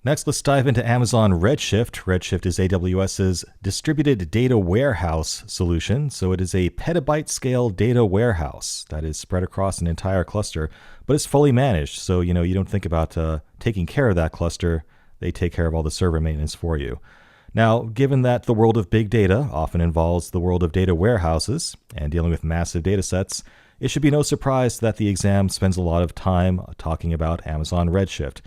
Next, let's dive into Amazon Redshift. Redshift is AWS's distributed data warehouse solution. So it is a petabyte scale data warehouse that is spread across an entire cluster, but it's fully managed. So, you don't think about taking care of that cluster. They take care of all the server maintenance for you. Now, given that the world of big data often involves the world of data warehouses and dealing with massive data sets, it should be no surprise that the exam spends a lot of time talking about Amazon Redshift.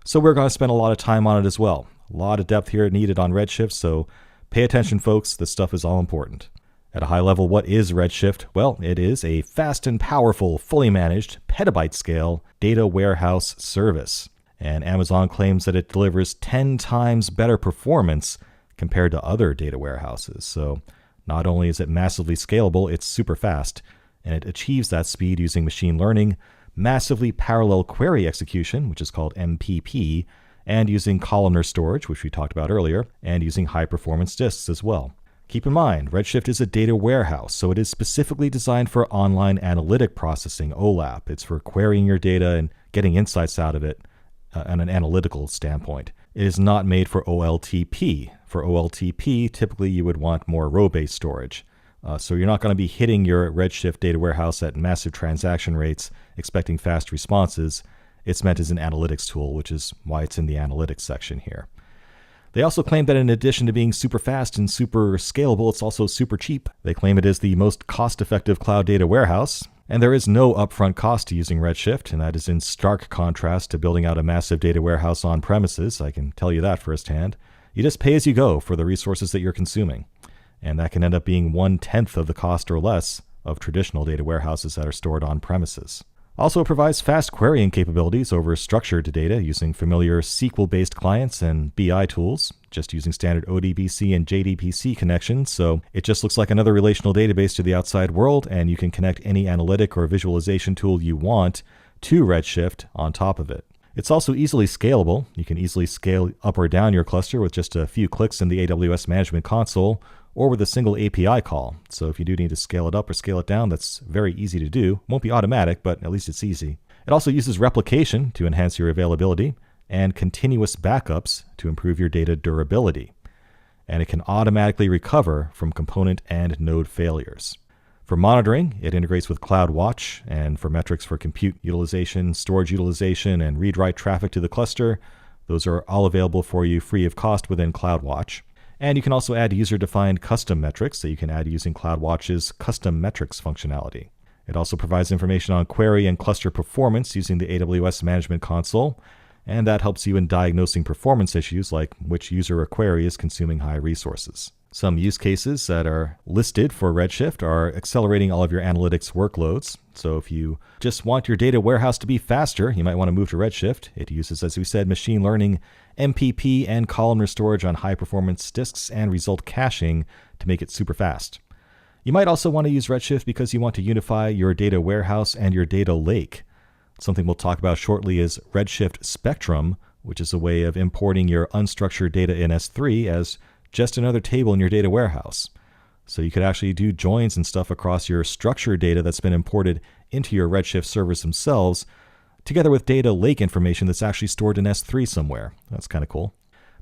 So we're going to spend a lot of time on it as well. A lot of depth here needed on Redshift, so pay attention, folks. This stuff is all important. At a high level, what is Redshift? Well, it is a fast and powerful, fully managed, petabyte-scale data warehouse service. And Amazon claims that it delivers 10 times better performance compared to other data warehouses. So not only is it massively scalable, it's super fast, and it achieves that speed using machine learning, massively parallel query execution, which is called MPP, and using columnar storage, which we talked about earlier, and using high-performance disks as well. Keep in mind, Redshift is a data warehouse, so it is specifically designed for online analytic processing, OLAP. It's for querying your data and getting insights out of it on an analytical standpoint. It is not made for OLTP. For OLTP, typically you would want more row-based storage. So you're not going to be hitting your Redshift data warehouse at massive transaction rates, expecting fast responses. It's meant as an analytics tool, which is why it's in the analytics section here. They also claim that in addition to being super fast and super scalable, it's also super cheap. They claim it is the most cost-effective cloud data warehouse, and there is no upfront cost to using Redshift, and that is in stark contrast to building out a massive data warehouse on premises. I can tell you that firsthand. You just pay as you go for the resources that you're consuming. And that can end up being 1/10 of the cost or less of traditional data warehouses that are stored on premises. Also, it provides fast querying capabilities over structured data using familiar SQL-based clients and BI tools, just using standard ODBC and JDBC connections, so it just looks like another relational database to the outside world, and you can connect any analytic or visualization tool you want to Redshift on top of it. It's also easily scalable. You can easily scale up or down your cluster with just a few clicks in the AWS Management Console or with a single API call. So if you do need to scale it up or scale it down, that's very easy to do. Won't be automatic, but at least it's easy. It also uses replication to enhance your availability and continuous backups to improve your data durability. And it can automatically recover from component and node failures. For monitoring, it integrates with CloudWatch, and for metrics for compute utilization, storage utilization, and read-write traffic to the cluster, those are all available for you free of cost within CloudWatch. And you can also add user-defined custom metrics that you can add using CloudWatch's custom metrics functionality. It also provides information on query and cluster performance using the AWS Management Console, and that helps you in diagnosing performance issues like which user or query is consuming high resources. Some use cases that are listed for Redshift are accelerating all of your analytics workloads. So if you just want your data warehouse to be faster, you might want to move to Redshift. It uses, as we said, machine learning, MPP, and columnar storage on high-performance disks and result caching to make it super fast. You might also want to use Redshift because you want to unify your data warehouse and your data lake. Something we'll talk about shortly is Redshift Spectrum, which is a way of importing your unstructured data in S3 as just another table in your data warehouse. So you could actually do joins and stuff across your structured data that's been imported into your Redshift servers themselves, together with data lake information that's actually stored in S3 somewhere. That's kind of cool.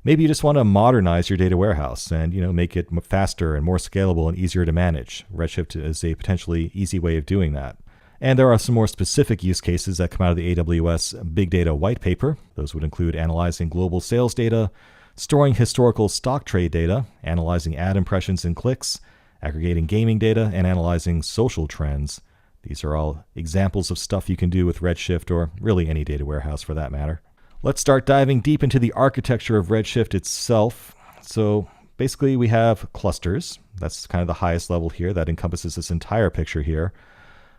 Maybe you just want to modernize your data warehouse and make it faster and more scalable and easier to manage. Redshift is a potentially easy way of doing that. And there are some more specific use cases that come out of the AWS Big Data White Paper. Those would include analyzing global sales data, storing historical stock trade data, analyzing ad impressions and clicks, aggregating gaming data, and analyzing social trends. These are all examples of stuff you can do with Redshift, or really any data warehouse for that matter. Let's start diving deep into the architecture of Redshift itself. So basically we have clusters. That's kind of the highest level here that encompasses this entire picture here.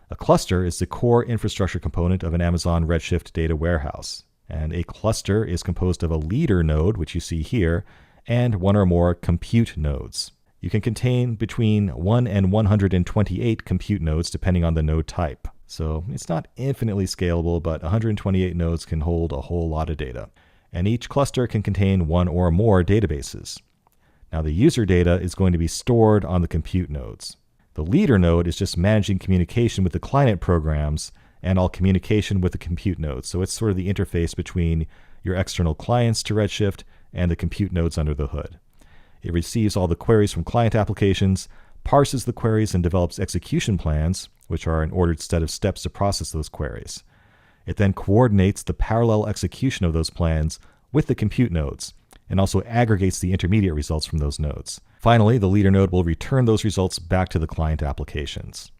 A cluster is the core infrastructure component of an Amazon Redshift data warehouse. And a cluster is composed of a leader node, which you see here, and one or more compute nodes. You can contain between 1 and 128 compute nodes depending on the node type. So it's not infinitely scalable, but 128 nodes can hold a whole lot of data. And each cluster can contain one or more databases. Now the user data is going to be stored on the compute nodes. The leader node is just managing communication with the client programs and all communication with the compute nodes. So it's sort of the interface between your external clients to Redshift, and the compute nodes under the hood. It receives all the queries from client applications, parses the queries, and develops execution plans, which are an ordered set of steps to process those queries. It then coordinates the parallel execution of those plans with the compute nodes, and also aggregates the intermediate results from those nodes. Finally, the leader node will return those results back to the client applications.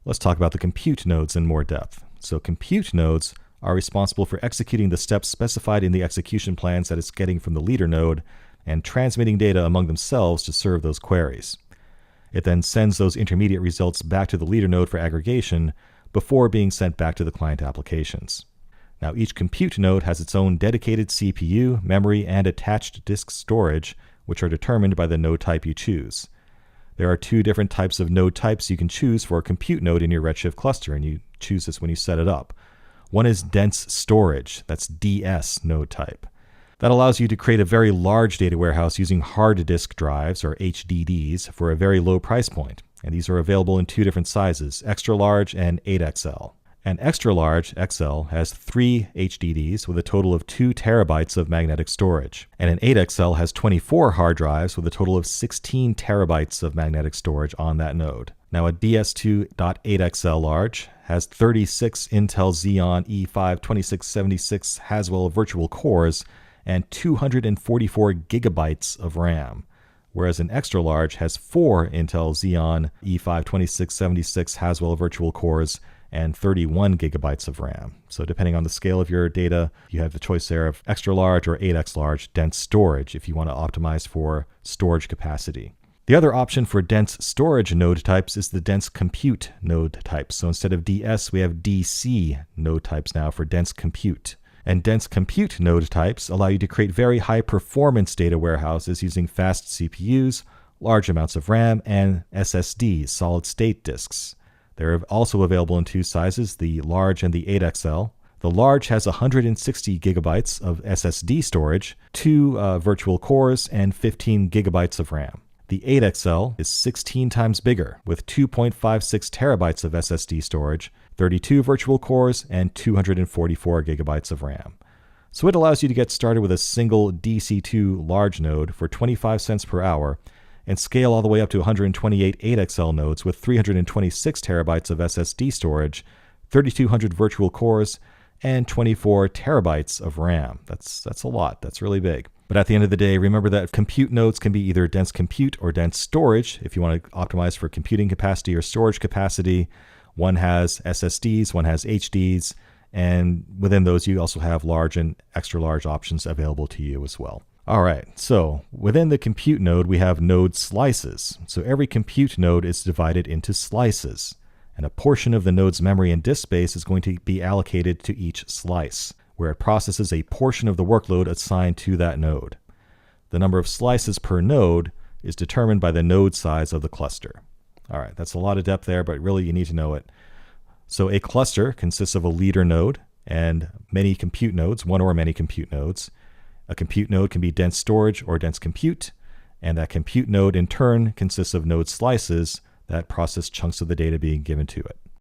Let's talk about the compute nodes in more depth. So compute nodes are responsible for executing the steps specified in the execution plans that it's getting from the leader node and transmitting data among themselves to serve those queries. It then sends those intermediate results back to the leader node for aggregation before being sent back to the client applications. Now, each compute node has its own dedicated CPU, memory, and attached disk storage, which are determined by the node type you choose. There are two different types of node types you can choose for a compute node in your Redshift cluster, and you choose this when you set it up. One is dense storage, that's DS node type. That allows you to create a very large data warehouse using hard disk drives, or HDDs, for a very low price point. And these are available in two different sizes, extra large and 8XL. An extra large XL has 3 HDDs with a total of 2 terabytes of magnetic storage, and an 8XL has 24 hard drives with a total of 16 terabytes of magnetic storage on that node. Now, a DS2.8XL large has 36 Intel Xeon E5-2676 Haswell virtual cores and 244 gigabytes of RAM, whereas an extra large has 4 Intel Xeon E5-2676 Haswell virtual cores and 31 gigabytes of RAM. So depending on the scale of your data, you have the choice there of extra large or 8x large dense storage if you want to optimize for storage capacity. The other option for dense storage node types is the dense compute node types. So instead of DS, we have DC node types now for dense compute. And dense compute node types allow you to create very high performance data warehouses using fast CPUs, large amounts of RAM, and SSDs, solid state disks. They're also available in two sizes, the large and the 8XL. The large has 160 gigabytes of SSD storage, 2 virtual cores, and 15 gigabytes of RAM. The 8XL is 16 times bigger, with 2.56 terabytes of SSD storage, 32 virtual cores, and 244 gigabytes of RAM. So it allows you to get started with a single DC2 large node for 25 cents per hour, and scale all the way up to 128 8XL nodes with 326 terabytes of SSD storage, 3,200 virtual cores, and 24 terabytes of RAM. That's a lot. That's really big. But at the end of the day, remember that compute nodes can be either dense compute or dense storage if you want to optimize for computing capacity or storage capacity. One has SSDs, one has HDs, and within those you also have large and extra large options available to you as well. All right, so within the compute node, we have node slices. So every compute node is divided into slices, and a portion of the node's memory and disk space is going to be allocated to each slice, where it processes a portion of the workload assigned to that node. The number of slices per node is determined by the node size of the cluster. All right, that's a lot of depth there, but really you need to know it. So a cluster consists of a leader node and many compute nodes, one or many compute nodes. A compute node can be dense storage or dense compute, and that compute node in turn consists of node slices that process chunks of the data being given to it.